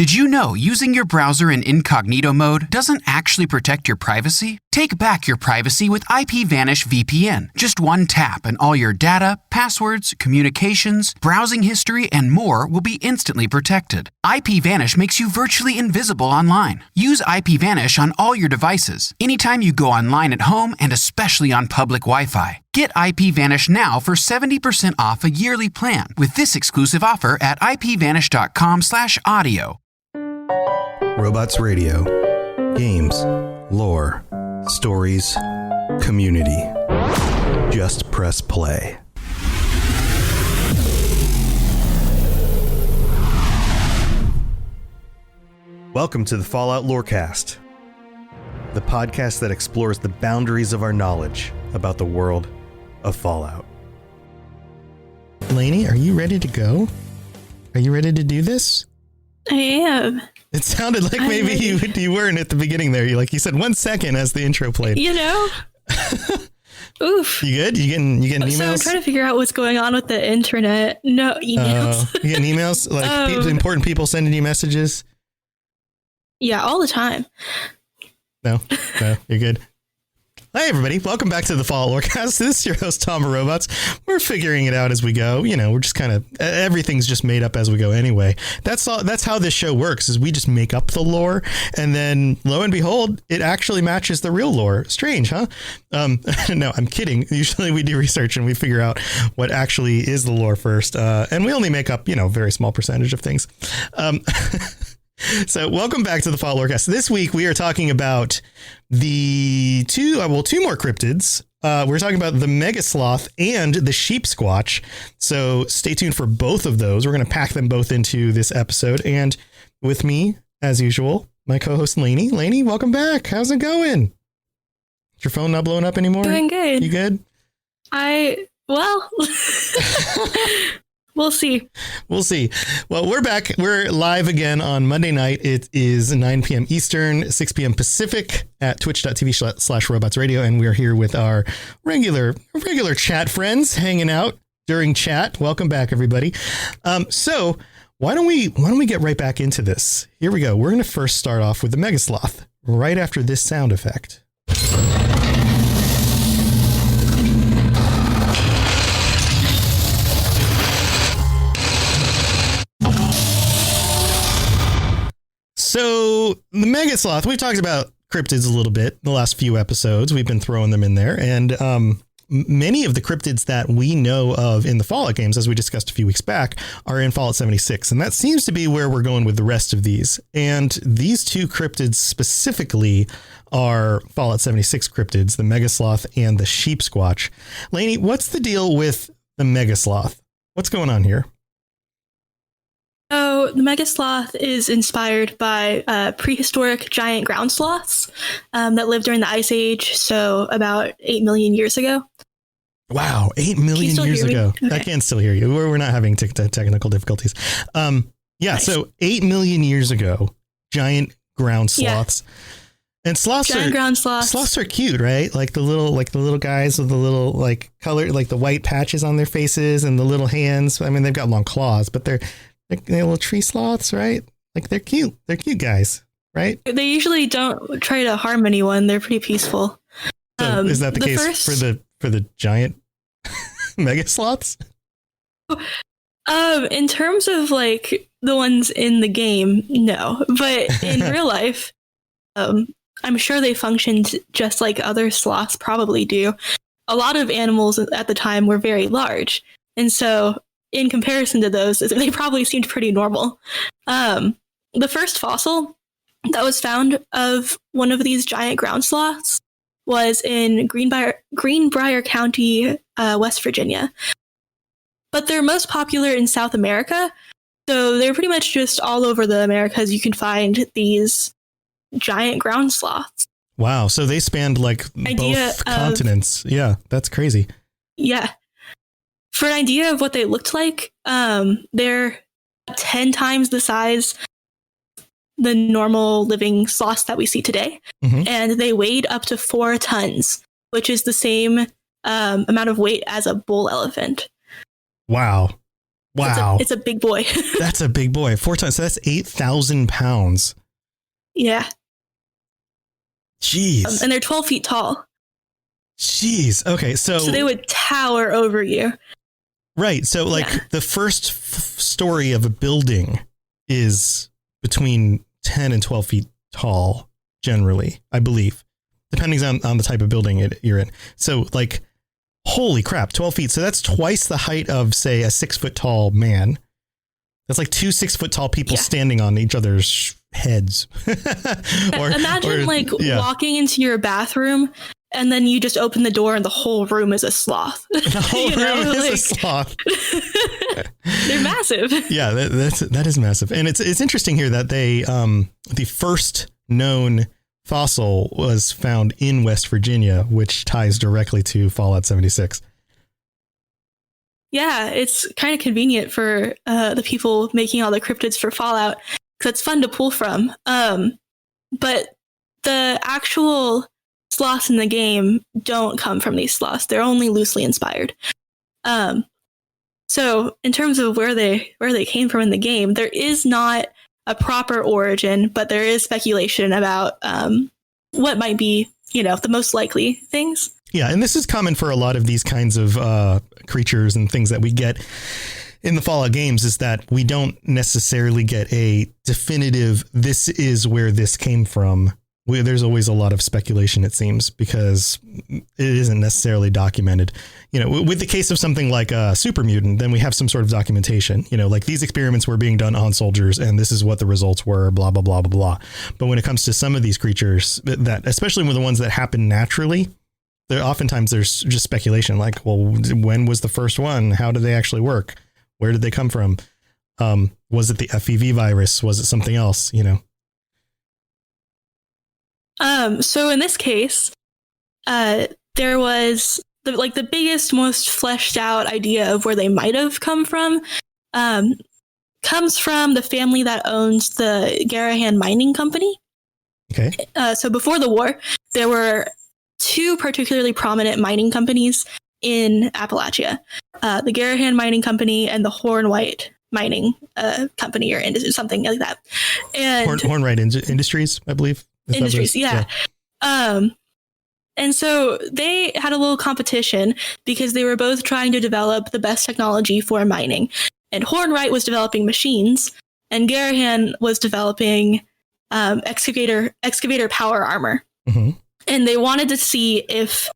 Did you know using your browser in incognito mode doesn't actually protect your privacy? Take back your privacy with IPVanish VPN. Just one tap and all your data, passwords, communications, browsing history, and more will be instantly protected. IPVanish makes you virtually invisible online. Use IPVanish on all your devices, anytime you go online at home and especially on public Wi-Fi. Get IPVanish now for 70% off a yearly plan with this exclusive offer at ipvanish.com/audio. Robots Radio. Games, lore, stories, community. Just press play. Welcome to the Fallout Lorecast, the podcast that explores the boundaries of our knowledge about the world of Fallout. Lainey, are you ready to go? Are you ready to do this? I am. It sounded like maybe you weren't at the beginning there. You said 1 second as the intro played. You know? Oof. You good? You getting emails? So I'm trying to figure out what's going on with the internet. No emails. You getting emails? Like important people sending you messages? Yeah, all the time. No, you're good. Hi, everybody. Welcome back to the Fallout Lorecast. This is your host, Tom of Robots. We're figuring it out as we go. You know, we're just kind of, everything's just made up as we go anyway. That's how this show works, is we just make up the lore, and then lo and behold, it actually matches the real lore. Strange, huh? No, I'm kidding. Usually we do research and we figure out what actually is the lore first. And we only make up, a very small percentage of things. So welcome back to the Fallout Lorecast. This week we are talking about the two more cryptids. We're talking about the Mega Sloth and the Sheepsquatch. So stay tuned for both of those. We're going to pack them both into this episode. And with me, as usual, my co-host Lainey. Lainey, welcome back. How's it going? Is your phone not blowing up anymore? Doing good. You good? We'll see. Well, we're back. We're live again on Monday night. It is 9 p.m. Eastern, 6 p.m. Pacific at twitch.tv/robotsradio. And we're here with our regular chat friends hanging out during chat. Welcome back, everybody. So why don't we get right back into this? Here we go. We're going to first start off with the Mega Sloth right after this sound effect. So the Mega Sloth, we've talked about cryptids a little bit the last few episodes. We've been throwing them in there. And many of the cryptids that we know of in the Fallout games, as we discussed a few weeks back, are in Fallout 76. And that seems to be where we're going with the rest of these. And these two cryptids specifically are Fallout 76 cryptids, the Mega Sloth and the Sheepsquatch. Lainey, what's the deal with the Mega Sloth? What's going on here? So the Mega Sloth is inspired by prehistoric giant ground sloths that lived during the Ice Age, so about 8 million years ago. Wow, 8 million years ago. Okay. I can still hear you. We're not having technical difficulties. Nice. So 8 million years ago, giant ground sloths. Yeah. And sloths are cute, right? Like the little guys with the little color, like the white patches on their faces and the little hands. I mean, they've got long claws, but they're little tree sloths, right? Like they're cute. They're cute guys, right? They usually don't try to harm anyone. They're pretty peaceful. So is that the case for the giant Mega Sloths? In terms of the ones in the game, no. But in real life, I'm sure they functioned just like other sloths probably do. A lot of animals at the time were very large, and so in comparison to those, they probably seemed pretty normal. The first fossil that was found of one of these giant ground sloths was in Greenbrier County, West Virginia. But they're most popular in South America, so they're pretty much just all over the Americas. You can find these giant ground sloths. Wow, so they spanned both continents. Yeah, that's crazy. Yeah. For an idea of what they looked like, they're 10 times the size the normal living sloths that we see today. Mm-hmm. And they weighed up to 4 tons, which is the same amount of weight as a bull elephant. Wow. Wow. It's a big boy. That's a big boy. 4 tons. So that's 8,000 pounds. Yeah. Jeez. And they're 12 feet tall. Jeez. Okay. So they would tower over you. Right. So the first story of a building is between 10 and 12 feet tall, generally, I believe, depending on the type of building you're in. So like, holy crap, 12 feet. So that's twice the height of, say, a 6 foot tall man. That's like 2 6 foot tall people standing on each other's heads. Imagine walking into your bathroom and then you just open the door and the whole room is a sloth. The whole room is a sloth. They're massive. Yeah, that is massive. And it's interesting here that they the first known fossil was found in West Virginia, which ties directly to Fallout 76. Yeah, it's kind of convenient for the people making all the cryptids for Fallout because it's fun to pull from. But the actual sloths in the game don't come from these sloths. They're only loosely inspired. So in terms of where they came from in the game, there is not a proper origin, but there is speculation about what might be, the most likely things. Yeah, and this is common for a lot of these kinds of creatures and things that we get in the Fallout games, is that we don't necessarily get a definitive, this is where this came from. There's always a lot of speculation, it seems, because it isn't necessarily documented. With the case of something like a super mutant, then we have some sort of documentation, like these experiments were being done on soldiers and this is what the results were, blah, blah, blah, blah, blah. But when it comes to some of these creatures that, especially with the ones that happen naturally, oftentimes there's just speculation like, well, when was the first one? How did they actually work? Where did they come from? Was it the FEV virus? Was it something else? So in this case, there was the biggest, most fleshed out idea of where they might have come from, comes from the family that owns the Garahan Mining Company. Okay. So before the war, there were 2 particularly prominent mining companies in Appalachia, the Garahan Mining Company and the Hornwright Mining Company, or something like that. And Hornwright Industries, I believe. Industries, yeah. And so they had a little competition because they were both trying to develop the best technology for mining. And Hornwright was developing machines, and Garahan was developing excavator power armor. Mm-hmm. And they wanted to see if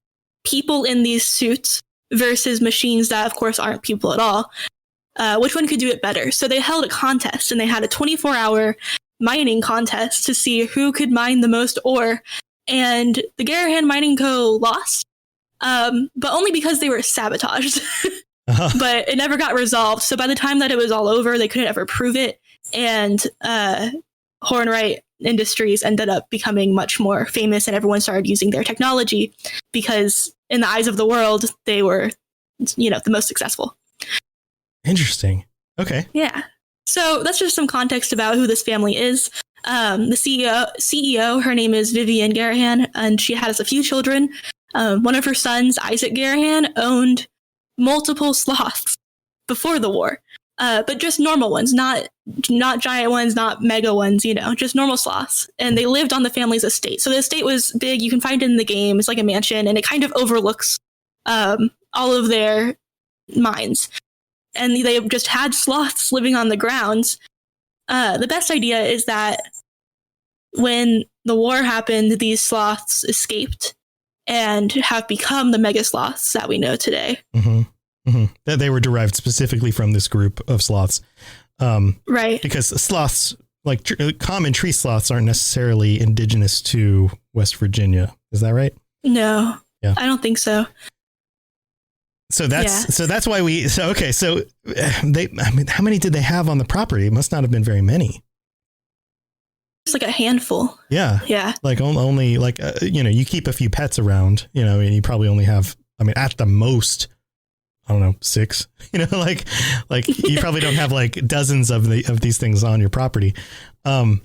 people in these suits versus machines that, of course, aren't people at all, which one could do it better. So they held a contest, and they had a 24-hour mining contest to see who could mine the most ore. And the Garahan Mining Co. lost, but only because they were sabotaged. But it never got resolved. So by the time that it was all over, they couldn't ever prove it. And Hornwright Industries ended up becoming much more famous, and everyone started using their technology because in the eyes of the world, they were, the most successful. Interesting. Okay. Yeah. So that's just some context about who this family is. The CEO, her name is Vivian Garahan, and she has a few children. One of her sons, Isaac Garahan, owned multiple sloths before the war, but just normal ones, not giant ones, not mega ones, just normal sloths. And they lived on the family's estate. So the estate was big. You can find it in the game. It's like a mansion, and it kind of overlooks all of their mines. And they just had sloths living on the grounds. The best idea is that when the war happened, these sloths escaped and have become the mega sloths that we know today. Mm-hmm. Mm-hmm. That they were derived specifically from this group of sloths. Right. Because sloths, like common tree sloths, aren't necessarily indigenous to West Virginia. Is that right? No. Yeah. I don't think so. So that's why how many did they have on the property? It must not have been very many. It's like a handful. Yeah. Yeah. Like only you keep a few pets around, and you probably only have, at the most, I don't know, 6, like you probably don't have like dozens of these things on your property. Man.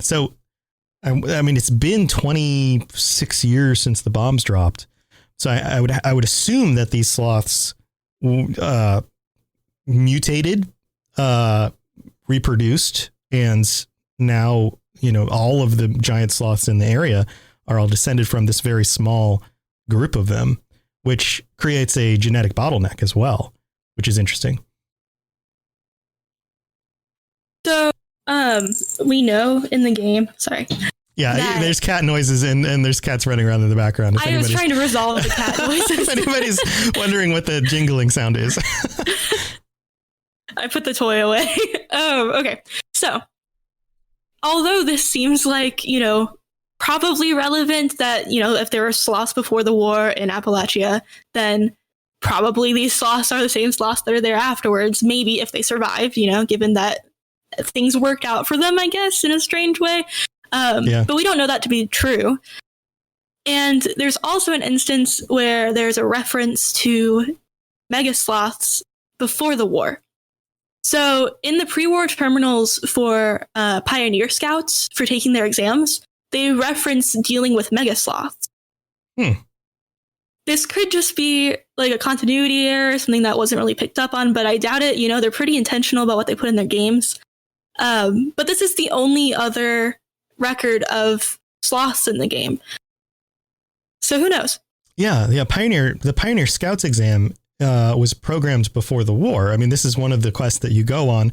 So, it's been 26 years since the bombs dropped. So I would assume that these sloths mutated, reproduced, and now, all of the giant sloths in the area are all descended from this very small group of them, which creates a genetic bottleneck as well, which is interesting. So, we know in the game, sorry. Yeah, there's cat noises and there's cats running around in the background. I was trying to resolve the cat noises. If anybody's wondering what the jingling sound is. I put the toy away. Okay. So, although this seems like, probably relevant that, if there were sloths before the war in Appalachia, then probably these sloths are the same sloths that are there afterwards. Maybe if they survived, given that things worked out for them, I guess, in a strange way. But we don't know that to be true. And there's also an instance where there's a reference to mega sloths before the war. So in the pre-war terminals for pioneer scouts for taking their exams, they reference dealing with mega sloths. This could just be like a continuity error, something that wasn't really picked up on, but I doubt it. They're pretty intentional about what they put in their games. But this is the only other record of sloths in the game. So who knows? Yeah. The Pioneer Scouts exam was programmed before the war. I mean, this is one of the quests that you go on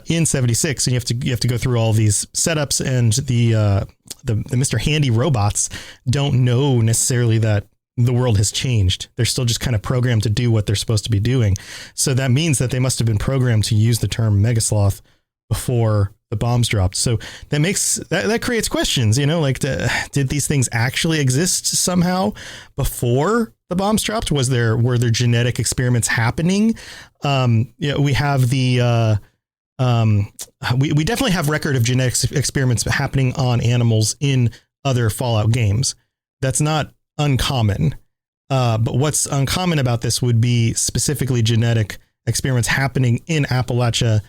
in 76, and you have to go through all these setups, and the Mr. Handy robots don't know necessarily that the world has changed. They're still just kind of programmed to do what they're supposed to be doing. So that means that they must have been programmed to use the term megasloth before the bombs dropped. So that creates questions, did these things actually exist somehow before the bombs dropped? Were there genetic experiments happening? We have we definitely have record of genetic experiments happening on animals in other Fallout games. That's not uncommon. But what's uncommon about this would be specifically genetic experiments happening in Appalachia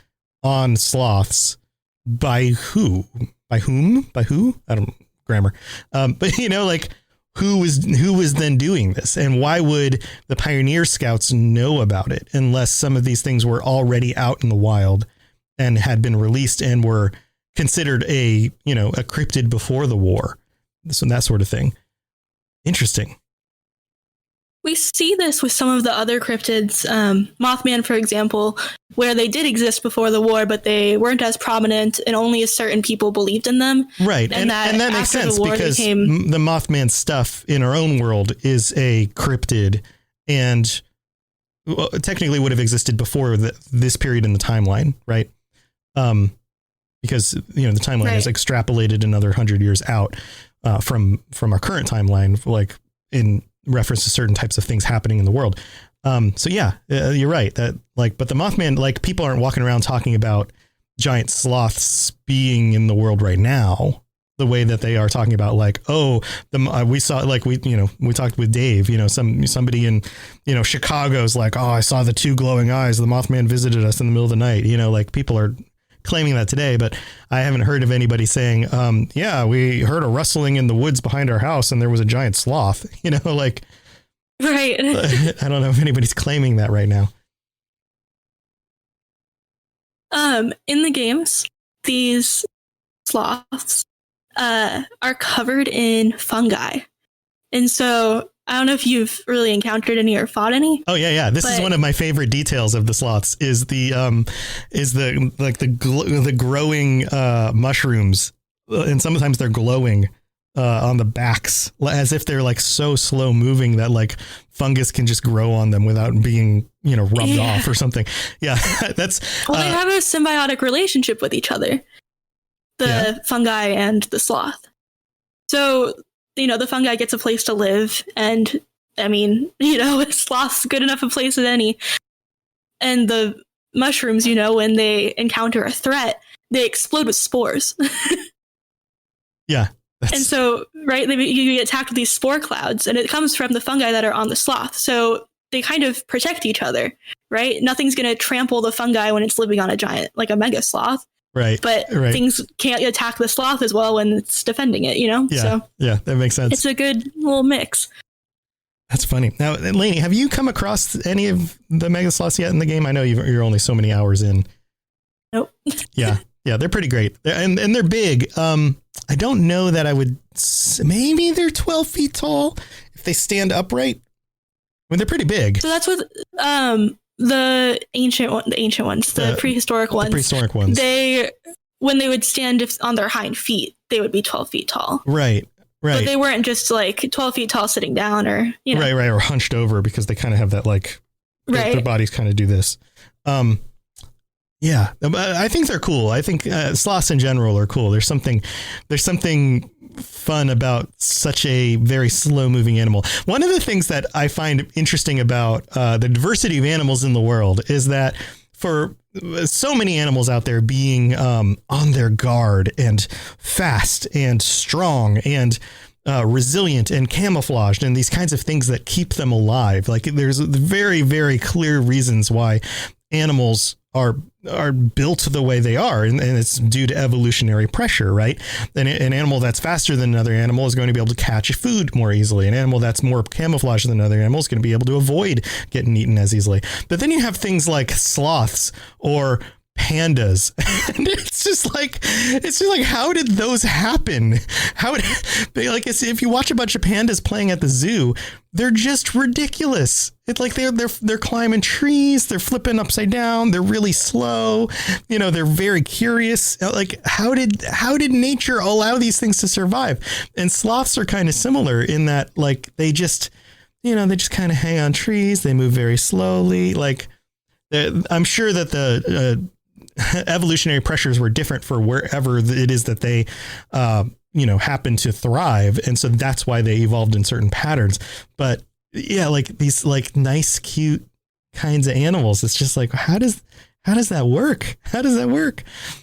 on sloths. By who? By whom? By who? I don't grammar. But who was then doing this, and why would the Pioneer Scouts know about it unless some of these things were already out in the wild and had been released and were considered a cryptid before the war? So that sort of thing. Interesting. We see this with some of the other cryptids, Mothman, for example, where they did exist before the war, but they weren't as prominent and only certain people believed in them. Right. And that makes sense because the Mothman stuff in our own world is a cryptid and technically would have existed before this period in the timeline. Right. Because, the timeline is extrapolated another 100 years out from our current timeline, like in reference to certain types of things happening in the world. So yeah, you're right that but the Mothman, people aren't walking around talking about giant sloths being in the world right now, the way that they are talking about we saw, we talked with Dave, somebody in, Chicago's I saw the two glowing eyes. The Mothman visited us in the middle of the night, people are claiming that today, but I haven't heard of anybody saying, we heard a rustling in the woods behind our house and there was a giant sloth, Right. I don't know if anybody's claiming that right now. In the games, these sloths are covered in fungi. And so I don't know if you've really encountered any or fought any. Oh yeah. This is one of my favorite details of the sloths is the growing mushrooms, and sometimes they're glowing on the backs as if they're so slow moving that fungus can just grow on them without being rubbed off or something. Yeah, that's they have a symbiotic relationship with each other, the fungi and the sloth. So the fungi gets a place to live, and sloth's good enough a place as any. And the mushrooms, when they encounter a threat, they explode with spores. Yeah. And so, you get attacked with these spore clouds, and it comes from the fungi that are on the sloth. So they kind of protect each other, right? Nothing's going to trample the fungi when it's living on a giant, like a mega sloth. Right. But things can't attack the sloth as well when it's defending it, Yeah. So yeah, that makes sense. It's a good little mix. That's funny. Now, Lainey, have you come across any of the Mega Sloths yet in the game? I know you're only so many hours in. Nope. Yeah, they're pretty great. And they're big. I don't know that I would, maybe they're 12 feet tall if they stand upright. I mean, they're pretty big. So that's what the ancient ones, the prehistoric ones. The prehistoric ones. When they would stand on their hind feet, they would be 12 feet tall. Right. But they weren't just like 12 feet tall sitting down or, you know. Right. Or hunched over because they kind of have that like, their bodies kind of do this. Yeah, I think they're cool. I think sloths in general are cool. There's something fun about such a very slow moving animal. One of the things that I find interesting about the diversity of animals in the world is that for so many animals out there being on their guard and fast and strong and resilient and camouflaged and these kinds of things that keep them alive. Like there's very, very clear reasons why animals are built the way they are. And it's due to evolutionary pressure, right? An animal that's faster than another animal is going to be able to catch food more easily. An animal that's more camouflaged than another animal is going to be able to avoid getting eaten as easily. But then you have things like sloths or pandas. And it's just like, how did those happen? If you watch a bunch of pandas playing at the zoo, they're just ridiculous. It's like they're climbing trees, they're flipping upside down, they're really slow, they're very curious. Like how did nature allow these things to survive? And sloths are kind of similar in that like they just kind of hang on trees, they move very slowly. Like I'm sure that the evolutionary pressures were different for wherever it is that they happen to thrive, and so that's why they evolved in certain patterns. But yeah, like these like nice cute kinds of animals, it's just like how does that work?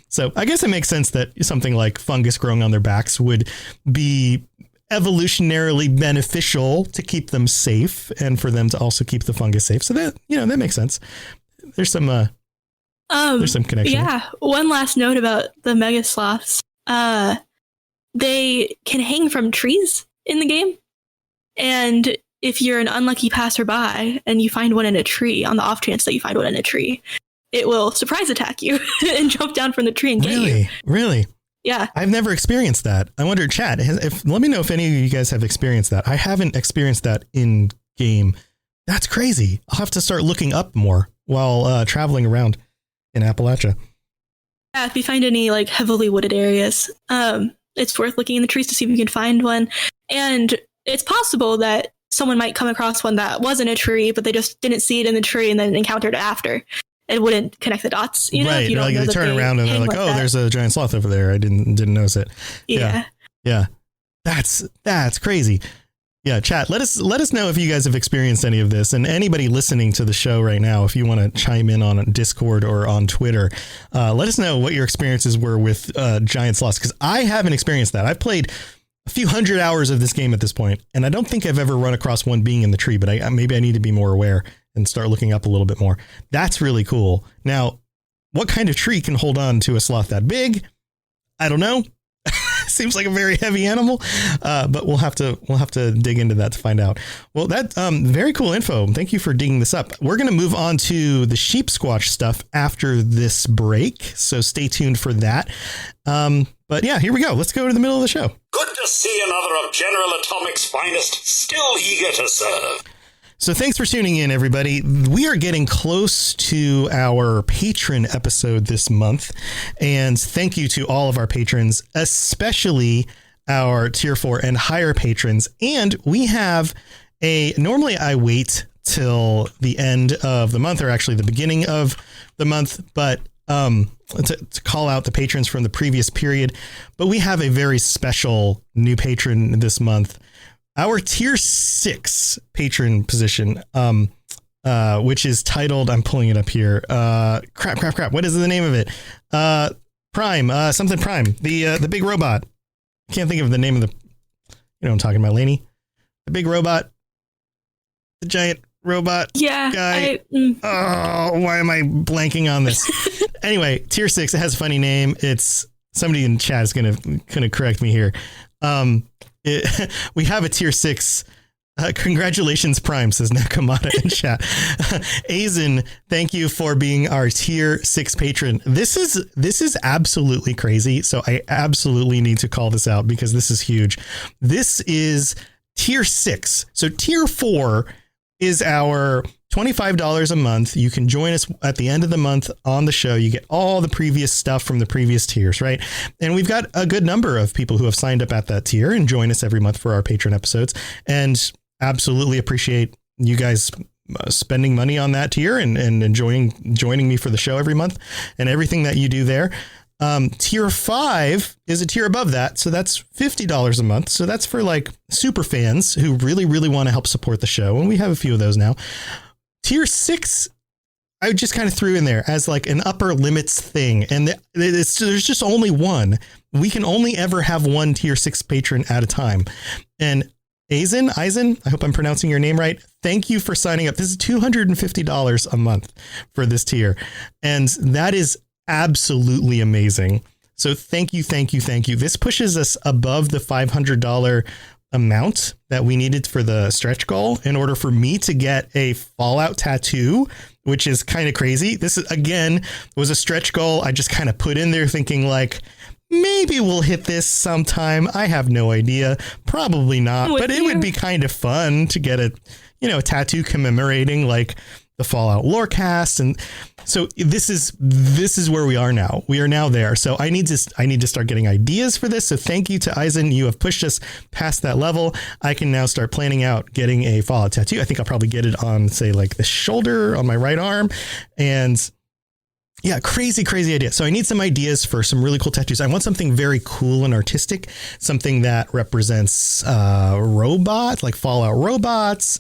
So I guess it makes sense that something like fungus growing on their backs would be evolutionarily beneficial to keep them safe and for them to also keep the fungus safe. So that that makes sense. There's some connection. Yeah. One last note about the mega sloths. They can hang from trees in the game. And if you're an unlucky passerby and you find one in a tree, on the off chance that you find one in a tree, it will surprise attack you and jump down from the tree and get you. Really? Yeah. I've never experienced that. I wonder, chat, let me know if any of you guys have experienced that. I haven't experienced that in game. That's crazy. I'll have to start looking up more while traveling around in Appalachia. Yeah, if you find any like heavily wooded areas, it's worth looking in the trees to see if you can find one. And it's possible that someone might come across one that was in a tree, but they just didn't see it in the tree and then encountered it after. It wouldn't connect the dots, right? If you don't like they turn around and they're like, "Oh, there's a giant sloth over there. I didn't notice it." Yeah. That's crazy. Yeah, chat. Let us know if you guys have experienced any of this, and anybody listening to the show right now, if you want to chime in on Discord or on Twitter, let us know what your experiences were with giant sloths, because I haven't experienced that. I've played a few hundred hours of this game at this point, and I don't think I've ever run across one being in the tree, but maybe I need to be more aware and start looking up a little bit more. That's really cool. Now, what kind of tree can hold on to a sloth that big? I don't know. Seems like a very heavy animal, but we'll have to dig into that to find out. Well, that's very cool info. Thank you for digging this up. We're going to move on to the Sheepsquatch stuff after this break, so stay tuned for that. But yeah, here we go. Let's go to the middle of the show. Good to see another of General Atomic's finest, still eager to serve. So thanks for tuning in, everybody. We are getting close to our patron episode this month. And thank you to all of our patrons, especially our tier 4 and higher patrons. And we have normally I wait till the end of the month, or actually the beginning of the month, but to call out the patrons from the previous period. But we have a very special new patron this month. Our tier 6 patron position, which is titled, I'm pulling it up here. Crap. What is the name of it? Prime, something Prime, the big robot. Can't think of the name of what I'm talking about, Lainey. The big robot, the giant robot guy. Oh, why am I blanking on this? Anyway, tier 6, it has a funny name. It's somebody in chat is going to correct me here. We have a tier 6 Congratulations, Prime, says Nakamata in chat. Aizen, thank you for being our tier 6 patron. This is absolutely crazy. So I absolutely need to call this out because this is huge. This is tier 6. So tier 4 is our $25 a month. You can join us at the end of the month on the show. You get all the previous stuff from the previous tiers, right? And we've got a good number of people who have signed up at that tier and join us every month for our patron episodes. And absolutely appreciate you guys spending money on that tier and joining me for the show every month and everything that you do there. Tier 5 is a tier above that. So that's $50 a month. So that's for like super fans who really, really want to help support the show. And we have a few of those now. Tier 6, I just kind of threw in there as like an upper limits thing. And there's just only one. We can only ever have one tier 6 patron at a time. And Eisen, I hope I'm pronouncing your name right. Thank you for signing up. This is $250 a month for this tier. And that is absolutely amazing. So thank you. This pushes us above the $500 amount that we needed for the stretch goal in order for me to get a Fallout tattoo, which is kind of crazy. This is, again, was a stretch goal. I just kind of put in there thinking like, maybe we'll hit this sometime. I have no idea. Probably not, but it would be kind of fun to get a tattoo commemorating like the Fallout Lorecast. And so this is where we are now. We are now there. So I need to start getting ideas for this. So thank you to Eisen. You have pushed us past that level. I can now start planning out getting a Fallout tattoo. I think I'll probably get it on, say, like the shoulder on my right arm. And yeah, crazy idea. So I need some ideas for some really cool tattoos. I want something very cool and artistic, something that represents robots, like Fallout robots,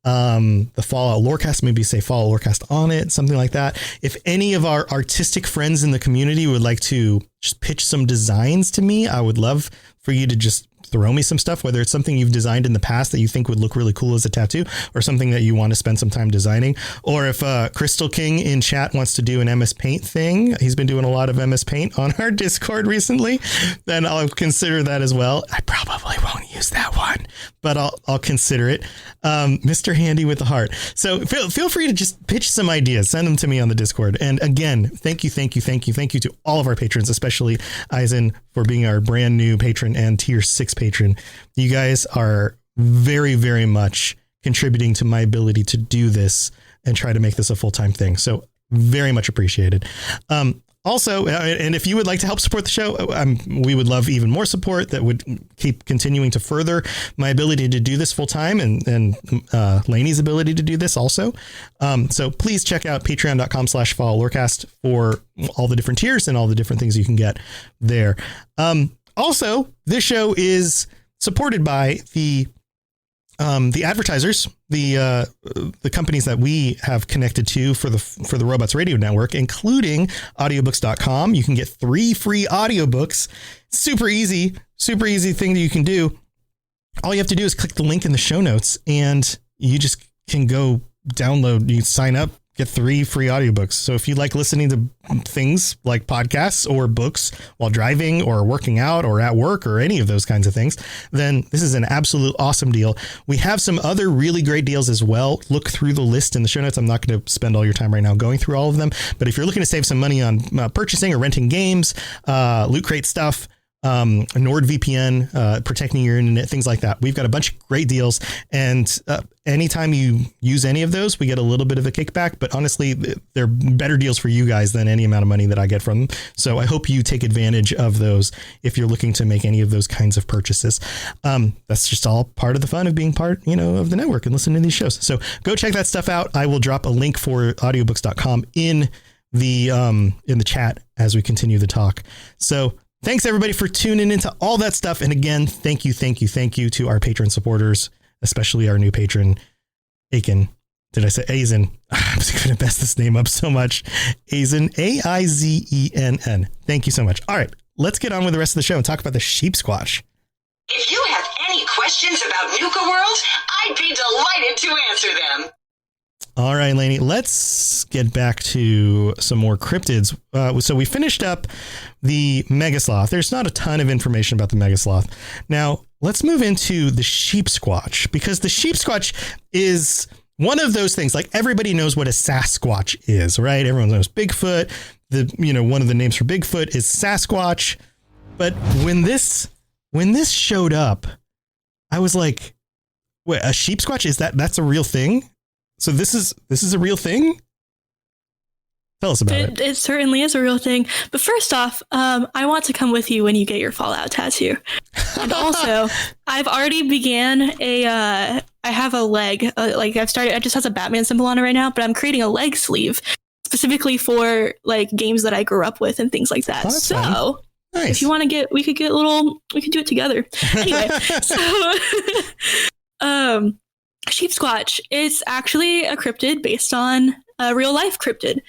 the Fallout Lorecast, maybe say Fallout Lorecast on it, something like that. If any of our artistic friends in the community would like to just pitch some designs to me, I would love for you to just throw me some stuff, whether it's something you've designed in the past that you think would look really cool as a tattoo or something that you want to spend some time designing. Or if Crystal King in chat wants to do an MS Paint thing, he's been doing a lot of MS Paint on our Discord recently, then I'll consider that as well. I probably won't use that one, but I'll consider it. Mr. Handy with the heart. So feel free to just pitch some ideas, send them to me on the Discord. And again, thank you to all of our patrons, especially Eisen for being our brand new patron and tier 6 patron. You guys are very, very much contributing to my ability to do this and try to make this a full-time thing. So very much appreciated. Also, and if you would like to help support the show, we would love even more support that would keep continuing to further my ability to do this full time and Lainey's ability to do this also. So please check out patreon.com/followlorecast for all the different tiers and all the different things you can get there. Also, this show is supported by the advertisers, the companies that we have connected to for the Robots Radio Network, including audiobooks.com. You can get 3 free audiobooks. Super easy thing that you can do. All you have to do is click the link in the show notes and you just can go download, you sign up, get 3 free audiobooks. So if you like listening to things like podcasts or books while driving or working out or at work or any of those kinds of things, then this is an absolute awesome deal. We have some other really great deals as well. Look through the list in the show notes. I'm not going to spend all your time right now going through all of them, but if you're looking to save some money on purchasing or renting games, Loot Crate stuff, NordVPN, protecting your internet, things like that. We've got a bunch of great deals, and anytime you use any of those, we get a little bit of a kickback, but honestly, they're better deals for you guys than any amount of money that I get from them. So I hope you take advantage of those if you're looking to make any of those kinds of purchases. That's just all part of the fun of being part, of the network and listening to these shows. So go check that stuff out. I will drop a link for audiobooks.com in the chat as we continue the talk. So thanks everybody for tuning into all that stuff. And again, thank you to our patron supporters, especially our new patron, Aiken. Did I say Aizen? I'm just going to mess this name up so much. Aizen, Aizenn. Thank you so much. All right, let's get on with the rest of the show and talk about the Sheepsquatch. If you have any questions about Nuka World, I'd be delighted to answer them. All right, Lainey, let's get back to some more cryptids. So we finished up the Mega Sloth. There's not a ton of information about the Mega Sloth. Now, let's move into the Sheepsquatch, because the Sheepsquatch is one of those things. Like, everybody knows what a Sasquatch is, right? Everyone knows Bigfoot. One of the names for Bigfoot is Sasquatch. But when this showed up, I was like, wait, a Sheepsquatch? That's a real thing? So this is a real thing? Tell us about it. It certainly is a real thing. But first off, I want to come with you when you get your Fallout tattoo. And also, I've already began I have a leg, it just has a Batman symbol on it right now, but I'm creating a leg sleeve specifically for like games that I grew up with and things like that. Oh, that's so fun. Nice. If you want to we could do it together. Anyway, so, Sheepsquatch is actually a cryptid based on a real life cryptid.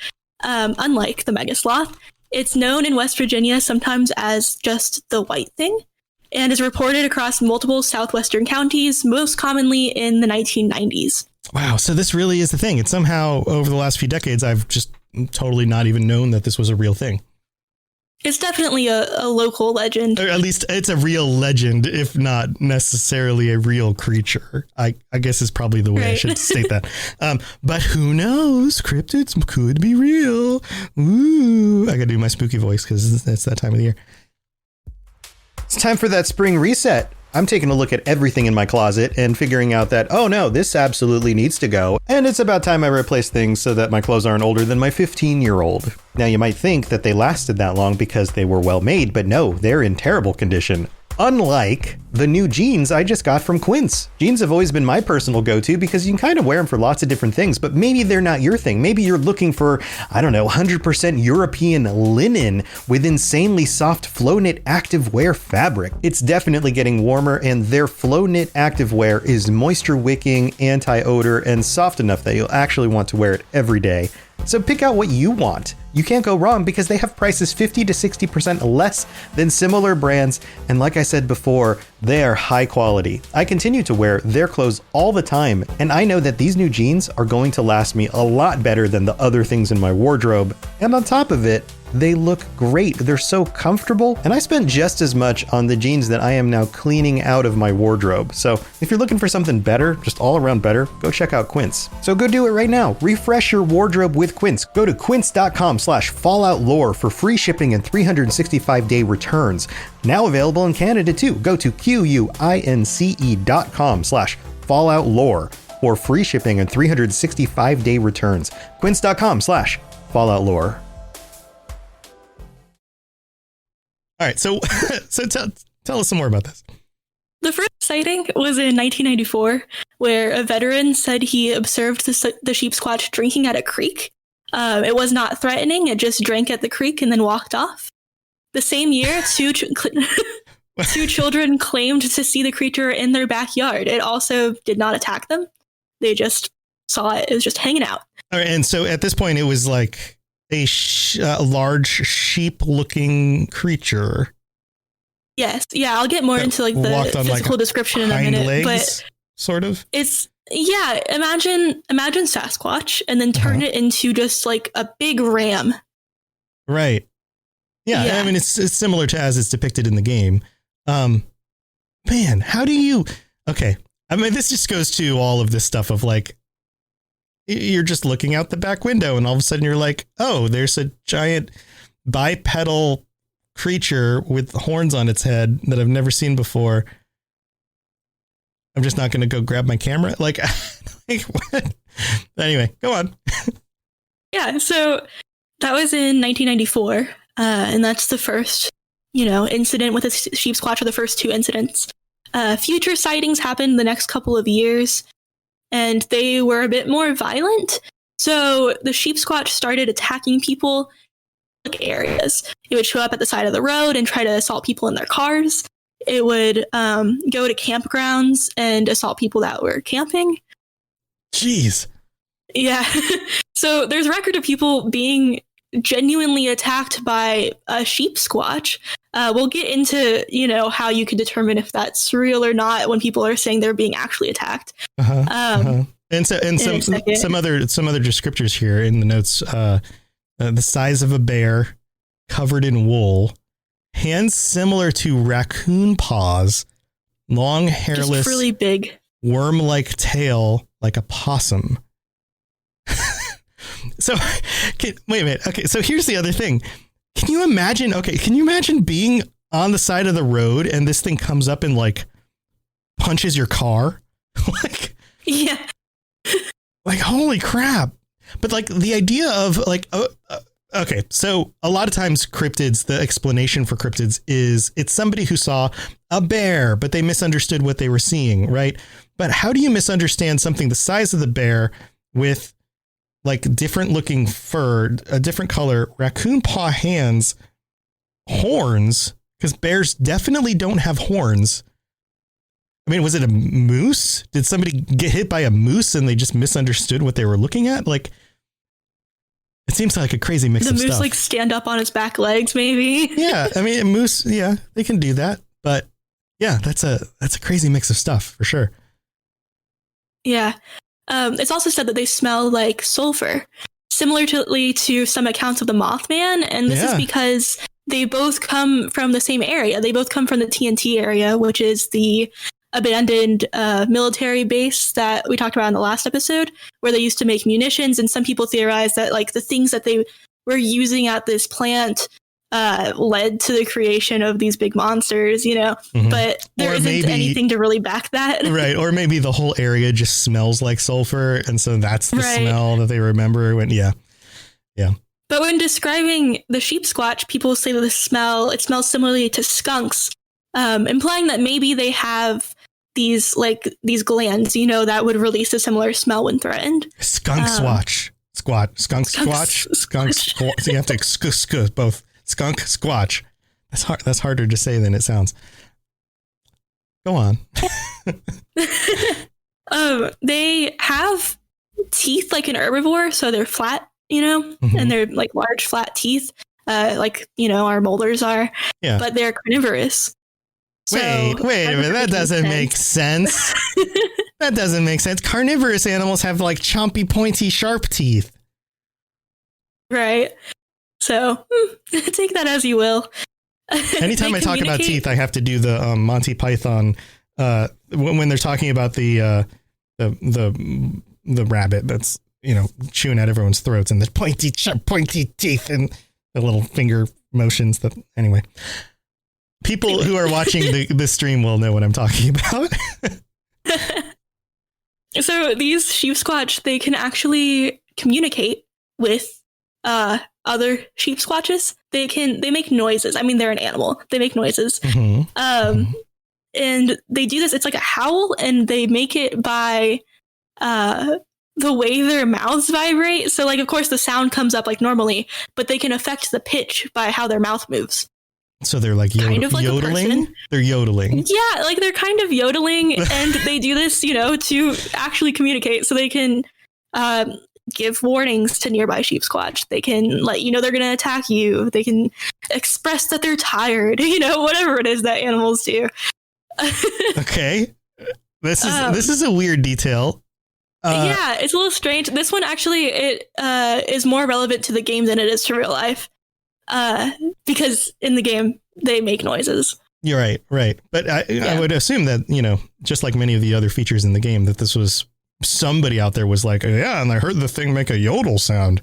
Unlike the Mega Sloth, it's known in West Virginia sometimes as just the white thing, and is reported across multiple southwestern counties, most commonly in the 1990s. Wow, so this really is the thing. It's somehow, over the last few decades, I've just totally not even known that this was a real thing. It's definitely a local legend. Or at least it's a real legend, if not necessarily a real creature. I guess is probably the way I should state that. But who knows? Cryptids could be real. Ooh, I got to do my spooky voice because it's that time of the year. It's time for that spring reset. I'm taking a look at everything in my closet and figuring out that, oh no, this absolutely needs to go. And it's about time I replace things so that my clothes aren't older than my 15-year-old. Now you might think that they lasted that long because they were well made, but no, they're in terrible condition. Unlike the new jeans I just got from Quince. Jeans have always been my personal go-to because you can kind of wear them for lots of different things, but maybe they're not your thing. Maybe you're looking for, 100% European linen with insanely soft flow knit activewear fabric. It's definitely getting warmer, and their flow knit activewear is moisture wicking, anti-odor, and soft enough that you'll actually want to wear it every day. So pick out what you want. You can't go wrong because they have prices 50 to 60% less than similar brands. And like I said before, they are high quality. I continue to wear their clothes all the time, and I know that these new jeans are going to last me a lot better than the other things in my wardrobe. And on top of it, they look great. They're so comfortable. And I spent just as much on the jeans that I am now cleaning out of my wardrobe. So if you're looking for something better, just all around better, go check out Quince. So go do it right now. Refresh your wardrobe with Quince. Go to quince.com/falloutlore for free shipping and 365-day returns. Now available in Canada too. Go to quince.com/falloutlore for free shipping and 365-day returns. Quince.com/falloutlore. All right, so tell us some more about this. The first sighting was in 1994, where a veteran said he observed the Sheepsquatch drinking at a creek. It was not threatening; it just drank at the creek and then walked off. The same year, two children claimed to see the creature in their backyard. It also did not attack them; they just saw it. It was just hanging out. All right, and so at this point, it was like a large sheep-looking creature. Yes, yeah, I'll get more into like the physical description in a minute, legs, but sort of. It's imagine Sasquatch and then turn it into just like a big ram. Right. Yeah, I mean it's similar to as it's depicted in the game. Man, how do you? Okay, I mean this just goes to all of this stuff of like, you're just looking out the back window and all of a sudden you're like, oh, there's a giant bipedal creature with horns on its head that I've never seen before. I'm just not going to go grab my camera. Like what? Anyway, go on. Yeah. So that was in 1994. And that's the first, incident with a Sheepsquatch, or the first two incidents. Future sightings happened the next couple of years, and they were a bit more violent. So the Sheepsquatch started attacking people in public areas. It would show up at the side of the road and try to assault people in their cars. It would go to campgrounds and assault people that were camping. Jeez. Yeah. So there's record of people being genuinely attacked by a Sheepsquatch. We'll get into, how you can determine if that's real or not when people are saying they're being actually attacked. And some other descriptors here in the notes. The size of a bear, covered in wool, hands similar to raccoon paws, long, hairless, just really big, worm-like tail like a possum. So, wait a minute. Okay, so here's the other thing. Can you imagine being on the side of the road and this thing comes up and like punches your car? Like, yeah. Like, holy crap. But like the idea of like, okay, so a lot of times cryptids, the explanation for cryptids is it's somebody who saw a bear, but they misunderstood what they were seeing, right? But how do you misunderstand something the size of the bear with like different looking fur, a different color, raccoon paw hands, horns? Because bears definitely don't have horns. I mean, was it a moose? Did somebody get hit by a moose and they just misunderstood what they were looking at? Like, it seems like a crazy mix of stuff. The moose like stand up on its back legs, maybe. Yeah, I mean, a moose, yeah, they can do that. But yeah, that's a crazy mix of stuff for sure. Yeah. It's also said that they smell like sulfur, similarly to some accounts of the Mothman. And this is because they both come from the same area. They both come from the TNT area, which is the abandoned military base that we talked about in the last episode, where they used to make munitions. And some people theorize that like the things that they were using at this plant led to the creation of these big monsters, you know, but there isn't anything to really back that. Right. Or maybe the whole area just smells like sulfur. And so that's the smell that they remember when, yeah. But when describing the Sheepsquatch, people say that it smells similarly to skunks, implying that maybe they have these glands, you know, that would release a similar smell when threatened. Skunk squatch. So you have to both. Skunk squatch. That's hard. That's harder to say than it sounds. Go on. They have teeth like an herbivore, so they're flat, you know, and they're like large flat teeth, like, you know, our molars are. Yeah. But they're carnivorous. Wait a minute. That doesn't make sense. That doesn't make sense. Carnivorous animals have like chompy, pointy, sharp teeth. Right. So take that as you will. Anytime I talk about teeth, I have to do the Monty Python when they're talking about the rabbit that's, you know, chewing at everyone's throats and the pointy, sharp, pointy teeth and the little finger motions. That anyway, people who are watching the stream will know what I'm talking about. So these Sheepsquatch, they can actually communicate with other Sheepsquatches. They make noises. I mean, they're an animal. They make noises. And they do this. It's like a howl, and they make it by the way their mouths vibrate. So, like, of course, the sound comes up like normally, but they can affect the pitch by how their mouth moves. So they're like, kind of like yodeling? They're yodeling. Yeah, like they're kind of yodeling, and they do this, you know, to actually communicate. So they can give warnings to nearby Sheepsquatch. They can let you know they're going to attack you. They can express that they're tired, you know, whatever it is that animals do. Okay. This is a weird detail. Yeah, it's a little strange. This one actually is more relevant to the game than it is to real life. Because in the game they make noises. You're right. But I would assume that, you know, just like many of the other features in the game, that this was somebody out there was like, yeah, and I heard the thing make a yodel sound,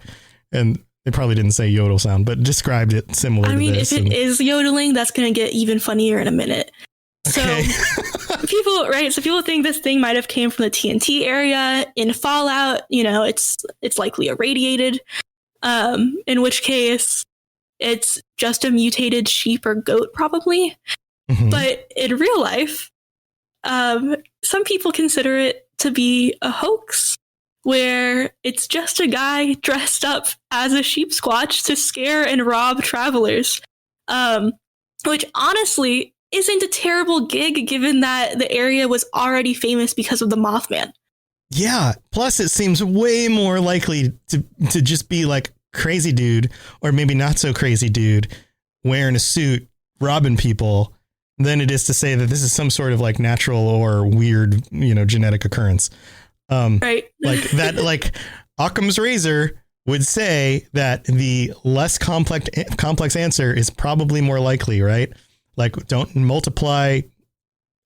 and they probably didn't say yodel sound, but described it similar to this. If it is yodeling, that's going to get even funnier in a minute. Okay. So people think this thing might have came from the TNT area. In Fallout, you know, it's likely irradiated, in which case it's just a mutated sheep or goat probably. But in real life, some people consider it to be a hoax, where it's just a guy dressed up as a Sheepsquatch to scare and rob travelers, which honestly isn't a terrible gig given that the area was already famous because of the Mothman. Yeah. Plus, it seems way more likely to just be like crazy dude, or maybe not so crazy dude, wearing a suit, robbing people, than it is to say that this is some sort of like natural or weird, you know, genetic occurrence. Right. Like that, like Occam's razor would say that the less complex answer is probably more likely, right? Like, don't multiply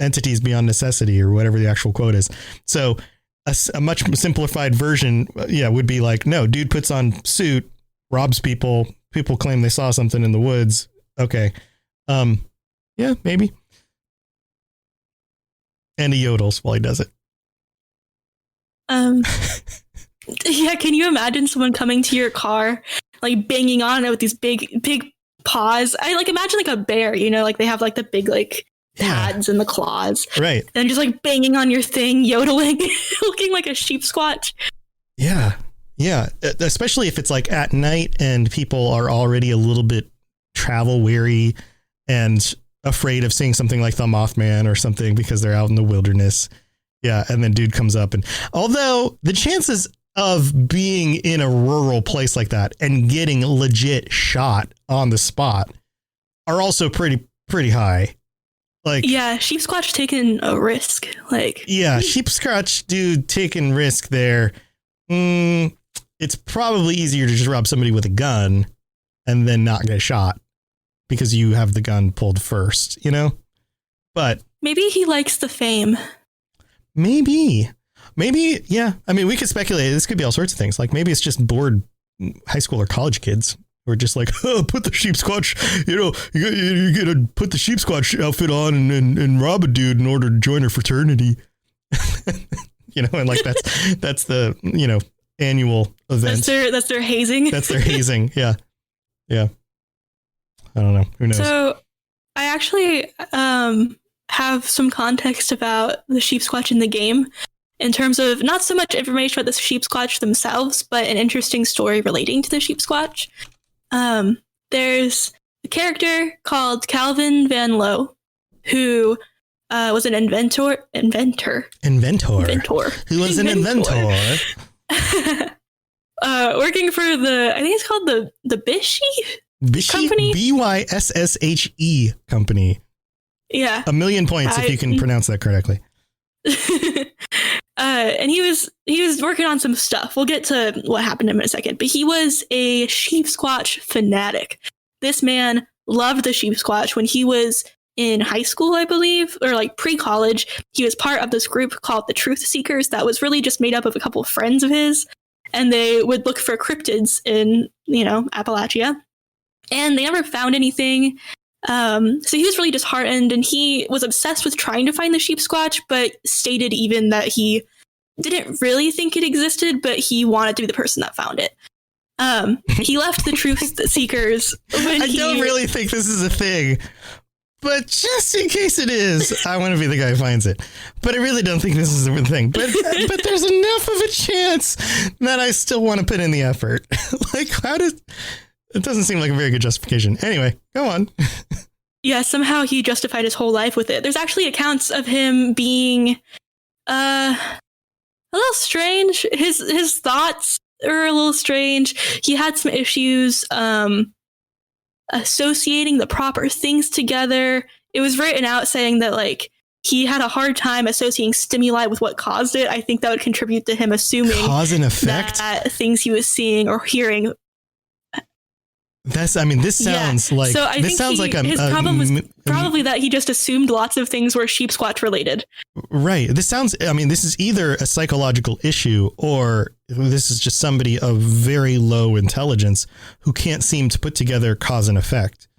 entities beyond necessity, or whatever the actual quote is. So a much simplified version, would be like, no, dude puts on suit, robs people. People claim they saw something in the woods. Okay. Yeah, maybe. And he yodels while he does it. Yeah, can you imagine someone coming to your car, like banging on it with these big paws? I like imagine like a bear, like they have like the big like pads and the claws. Right. And just like banging on your thing, yodeling, looking like a sheepsquatch. Yeah. Yeah. Especially if it's like at night and people are already a little bit travel weary and afraid of seeing something like the Mothman or something because they're out in the wilderness. Yeah. And then dude comes up, and although the chances of being in a rural place like that and getting legit shot on the spot are also pretty high. Like, yeah, Sheepsquatch taking a risk. Like, yeah, Sheepsquatch dude taking risk there. It's probably easier to just rob somebody with a gun and then not get shot because you have the gun pulled first, but maybe he likes the fame. Maybe, yeah. I mean, we could speculate. This could be all sorts of things. Like maybe it's just bored high school or college kids who are just like, oh, put the Sheepsquatch, you gotta put the Sheepsquatch outfit on and rob a dude in order to join her fraternity. And like that's the, annual event. That's their hazing. That's their hazing. Yeah. Yeah. I don't know. Who knows? So I actually, have some context about the Sheepsquatch in the game in terms of not so much information about the Sheepsquatch themselves, but an interesting story relating to the Sheepsquatch. There's a character called Calvin Van Loo, who was an inventor. Who was an inventor. Working for I think it's called the Bishy company. BYSSHE company. Yeah. 1,000,000 points if you can pronounce that correctly. And he was working on some stuff. We'll get to what happened to him in a second. But he was a Sheepsquatch fanatic. This man loved the Sheepsquatch. When he was in high school, I believe, or like pre-college, he was part of this group called the Truth Seekers that was really just made up of a couple of friends of his. And they would look for cryptids in, Appalachia. And they never found anything. So he was really disheartened, and he was obsessed with trying to find the Sheepsquatch, but stated even that he didn't really think it existed, but he wanted to be the person that found it. He left the Truth Seekers. I don't really think this is a thing, but just in case it is, I want to be the guy who finds it. But I really don't think this is a thing. But there's enough of a chance that I still want to put in the effort. Like, it doesn't seem like a very good justification. Anyway, go on. Yeah, somehow he justified his whole life with it. There's actually accounts of him being a little strange. His thoughts are a little strange. He had some issues associating the proper things together. It was written out saying that like he had a hard time associating stimuli with what caused it. I think that would contribute to him assuming cause and effect that things he was seeing or hearing. This sounds like, so I this sounds like his problem was probably that he just assumed lots of things were Sheepsquatch related. Right. This is either a psychological issue or this is just somebody of very low intelligence who can't seem to put together cause and effect,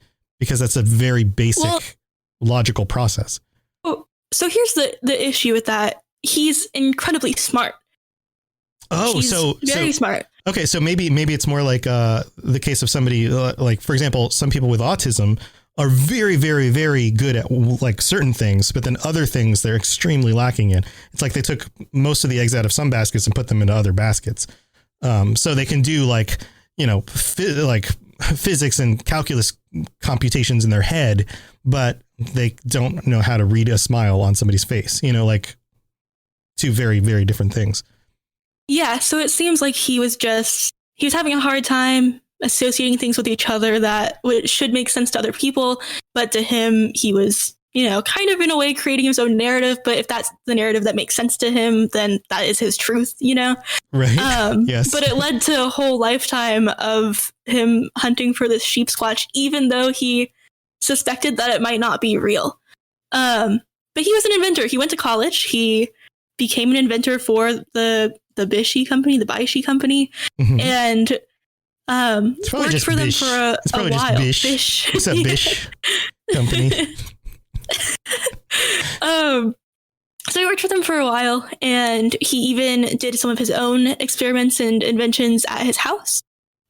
because that's a very basic logical process. So here's the issue with that. He's incredibly smart. Oh, He's very smart. Okay, so maybe it's more like the case of somebody like, for example, some people with autism are very, very, very good at like certain things, but then other things they're extremely lacking in. It's like they took most of the eggs out of some baskets and put them into other baskets. So they can do like, physics and calculus computations in their head, but they don't know how to read a smile on somebody's face, like two very, very different things. Yeah, so it seems like he was having a hard time associating things with each other that should make sense to other people, but to him, he was, kind of in a way creating his own narrative, but if that's the narrative that makes sense to him, then that is his truth, Right. Yes. But it led to a whole lifetime of him hunting for this Sheepsquatch, even though he suspected that it might not be real. But he was an inventor. He went to college. He became an inventor for the Bishy company, the Baishi company, and worked for them for a while. Bish. What's up, Bish company? So he worked for them for a while, and he even did some of his own experiments and inventions at his house.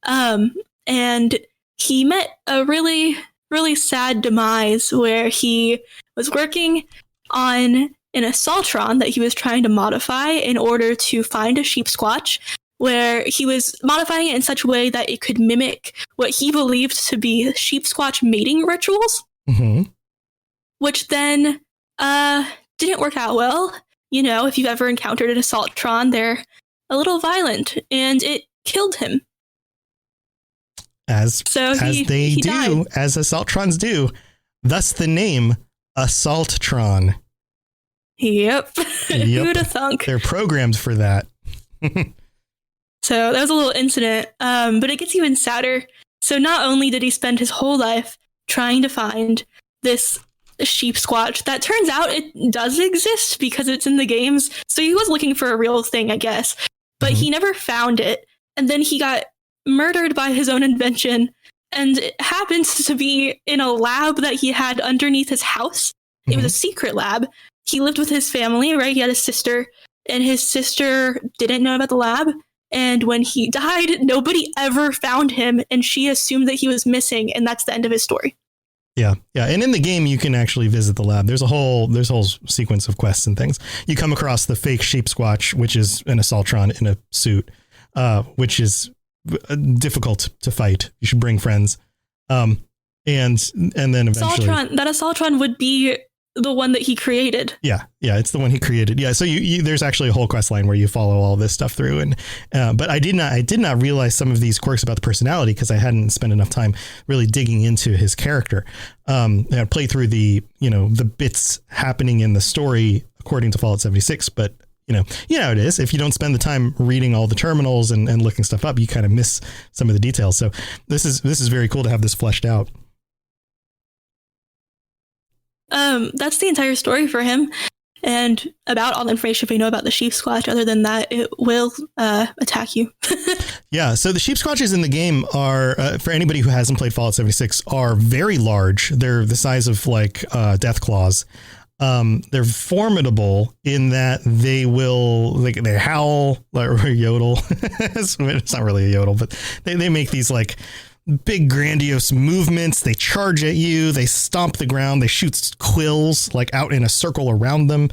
And he met a really, really sad demise where he was working on an assaultron that he was trying to modify in order to find a Sheepsquatch, where he was modifying it in such a way that it could mimic what he believed to be Sheepsquatch mating rituals, which then didn't work out well. You know, if you've ever encountered an assaultron, they're a little violent, and it killed him. As they do, died. As assaultrons do. Thus the name Assaultron. Yep. Who'd have thunk? They're programmed for that. So that was a little incident, but it gets even sadder. So not only did he spend his whole life trying to find this Sheepsquatch that turns out it does exist because it's in the games. So he was looking for a real thing, I guess, but he never found it. And then he got murdered by his own invention, and it happens to be in a lab that he had underneath his house. It was a secret lab. He lived with his family, right? He had a sister, and his sister didn't know about the lab. And when he died, nobody ever found him, and she assumed that he was missing, and that's the end of his story. Yeah. And in the game, you can actually visit the lab. There's a whole sequence of quests and things. You come across the fake Sheepsquatch, which is an assaultron in a suit, which is difficult to fight. You should bring friends. And then eventually that assaultron would be the one that he created. Yeah, it's the one he created. Yeah, so you there's actually a whole quest line where you follow all this stuff through, and but I did not realize some of these quirks about the personality because I hadn't spent enough time really digging into his character. I played through the bits happening in the story according to Fallout 76, but you know how it is. If you don't spend the time reading all the terminals and looking stuff up, you kind of miss some of the details. So this is very cool to have this fleshed out. That's the entire story for him, and about all the information we know about the Sheepsquatch. Other than that, it will attack you. Yeah, so the Sheepsquatches in the game are, for anybody who hasn't played Fallout 76, are very large. They're the size of like death claws. They're formidable in that they howl or yodel. It's not really a yodel, but they make these like big grandiose movements. They charge at you. They stomp the ground. They shoot quills like out in a circle around them.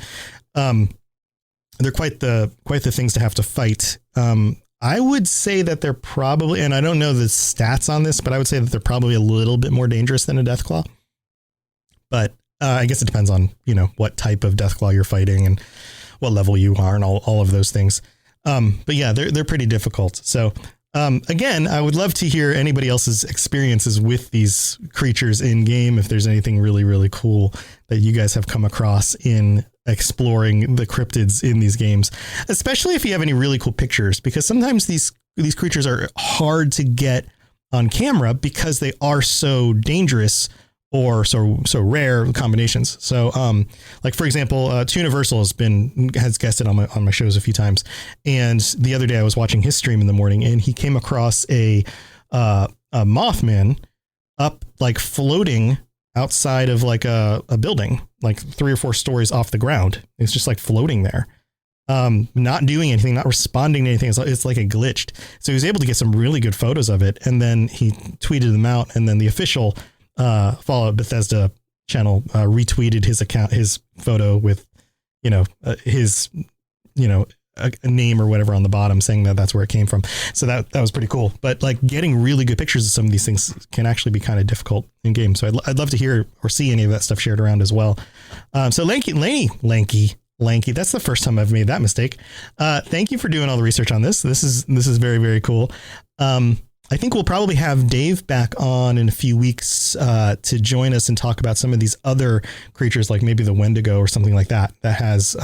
They're quite the things to have to fight. I would say that they're probably, and I don't know the stats on this, but I would say that they're probably a little bit more dangerous than a Deathclaw. But I guess it depends on, what type of Deathclaw you're fighting and what level you are and all of those things. But yeah, they're pretty difficult. So again, I would love to hear anybody else's experiences with these creatures in game. If there's anything really, really cool that you guys have come across in exploring the cryptids in these games, especially if you have any really cool pictures, because sometimes these creatures are hard to get on camera because they are so dangerous or so rare combinations. So, like for example, Tuniversal has guested on my shows a few times, and the other day I was watching his stream in the morning, and he came across a Mothman up like floating outside of like a building, like 3 or 4 stories off the ground. It's just like floating there, not doing anything, not responding to anything. It's like a glitched. So he was able to get some really good photos of it, and then he tweeted them out, and then the official Fallout Bethesda channel retweeted his account, his photo with his a name or whatever on the bottom, saying that that's where it came from. So that was pretty cool. But like getting really good pictures of some of these things can actually be kind of difficult in game. So I'd love to hear or see any of that stuff shared around as well. So Lanky, that's the first time I've made that mistake. Thank you for doing all the research on this. This is very, very cool. I think we'll probably have Dave back on in a few weeks to join us and talk about some of these other creatures, like maybe the Wendigo or something like that has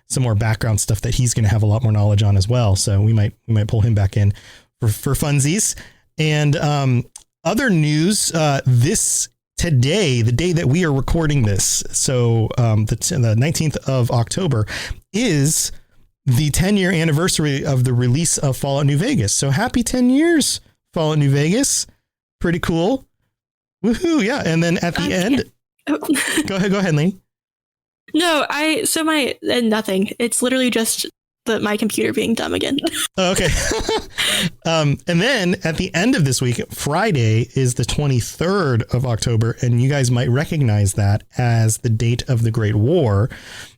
some more background stuff that he's going to have a lot more knowledge on as well. So we might pull him back in for funsies. And other news, this today, the day that we are recording this, so the 19th of October, is the 10-year anniversary of the release of Fallout New Vegas. So happy 10 years, Fallout New Vegas. Pretty cool. Woohoo, yeah. And then at the end... Go ahead, Lainey. No, nothing. It's literally just my computer being dumb again. Oh, okay. And then at the end of this week, Friday is the 23rd of October, and you guys might recognize that as the date of the Great War,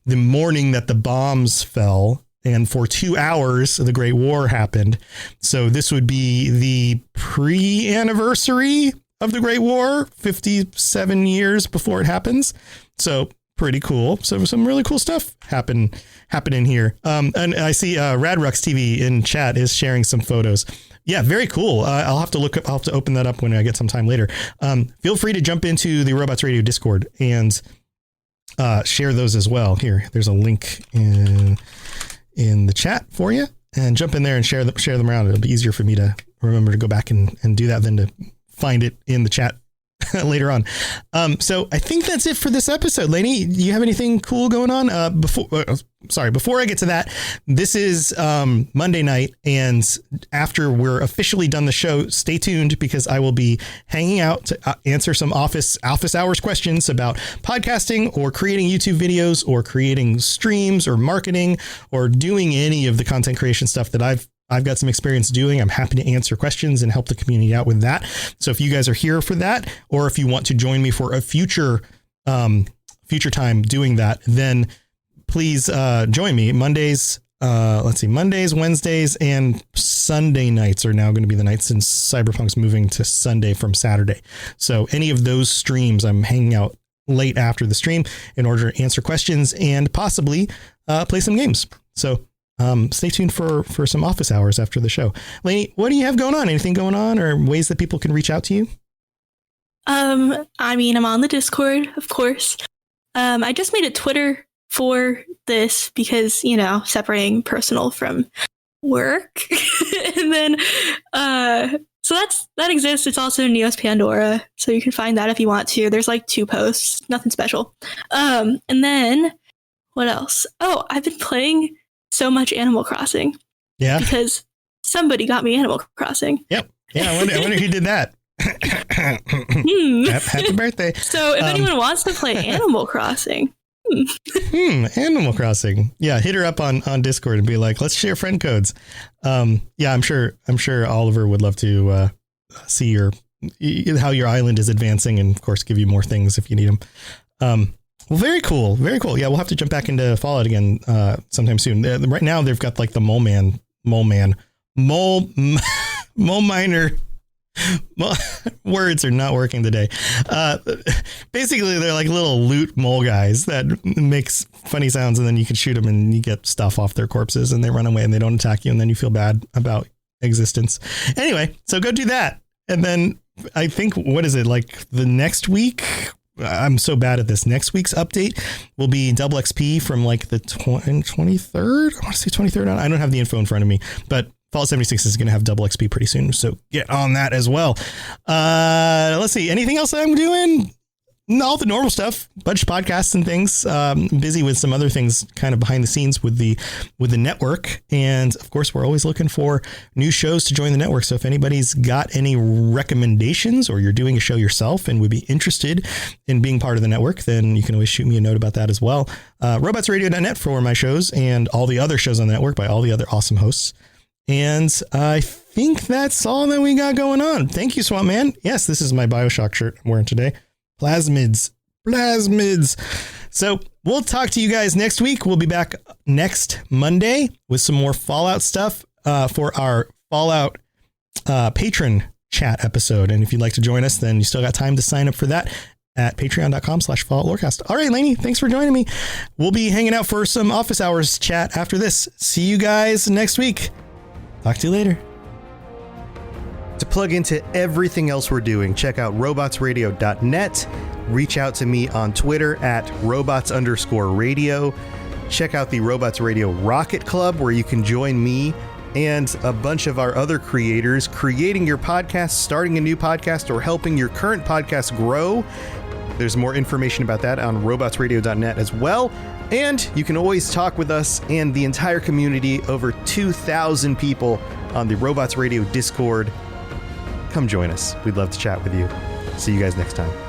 the morning that the bombs fell, and for 2 hours, the Great War happened. So this would be the pre-anniversary of the Great War, 57 years before it happens. So pretty cool. So some really cool stuff happening here. And I see Radrux TV in chat is sharing some photos. Yeah, very cool. I'll have to open that up when I get some time later. Feel free to jump into the Robots Radio Discord and share those as well. Here, there's a link in the chat for you, and jump in there and share them around. It'll be easier for me to remember to go back and do that than to find it in the chat later on. So I think that's it for this episode. Lainey, do you have anything cool going on? Before I get to that, this is Monday night, and after we're officially done the show, stay tuned because I will be hanging out to answer some office hours questions about podcasting or creating YouTube videos or creating streams or marketing or doing any of the content creation stuff that I've got some experience doing. I'm happy to answer questions and help the community out with that. So if you guys are here for that, or if you want to join me for a future time doing that, then please join me. Mondays, Wednesdays, and Sunday nights are now going to be the nights since Cyberpunk's moving to Sunday from Saturday. So any of those streams, I'm hanging out late after the stream in order to answer questions and possibly play some games. So stay tuned for some office hours after the show. Lainey, what do you have going on? Anything going on, or ways that people can reach out to you? I mean, I'm on the Discord, of course. I just made a Twitter for this because, separating personal from work. And then, so that exists. It's also Neos Pandora. So you can find that if you want to. There's like 2 posts, nothing special. And then what else? Oh, I've been playing so much Animal Crossing. Yeah. Because somebody got me Animal Crossing. Yep. Yeah. I wonder who did that. Happy birthday. So if anyone wants to play Animal Crossing. Animal Crossing. Yeah. Hit her up on Discord and be like, let's share friend codes. Yeah, I'm sure Oliver would love to see how your island is advancing, and of course give you more things if you need them. Well, very cool. Very cool. Yeah, we'll have to jump back into Fallout again sometime soon. Right now, they've got like the mole miner. Words are not working today. Basically, they're like little loot mole guys that makes funny sounds, and then you can shoot them and you get stuff off their corpses, and they run away and they don't attack you, and then you feel bad about existence. Anyway, so go do that. And then I think, what is it, like the next week? I'm so bad at this. Next week's update will be double XP from like the 23rd. I want to say 23rd. I don't have the info in front of me, but Fallout 76 is going to have double XP pretty soon. So get on that as well. Let's see. Anything else that I'm doing? All the normal stuff, bunch of podcasts and things. Busy with some other things kind of behind the scenes with the network. And of course, we're always looking for new shows to join the network. So if anybody's got any recommendations, or you're doing a show yourself and would be interested in being part of the network, then you can always shoot me a note about that as well. Robotsradio.net for my shows and all the other shows on the network by all the other awesome hosts. And I think that's all that we got going on. Thank you, Swamp Man. Yes, this is my BioShock shirt I'm wearing today. Plasmids. So we'll talk to you guys next week. We'll be back next Monday with some more Fallout stuff for our Fallout patron chat episode. And if you'd like to join us, then you still got time to sign up for that at patreon.com/Fallout Lorecast. All right, Lainey, thanks for joining me. We'll be hanging out for some office hours chat after this. See you guys next week. Talk to you later. To plug into everything else we're doing, check out robotsradio.net. Reach out to me on Twitter at robots_radio. Check out the Robots Radio Rocket Club, where you can join me and a bunch of our other creators creating your podcast, starting a new podcast, or helping your current podcast grow. There's more information about that on robotsradio.net as well. And you can always talk with us and the entire community, over 2,000 people on the Robots Radio Discord. Come join us. We'd love to chat with you. See you guys next time.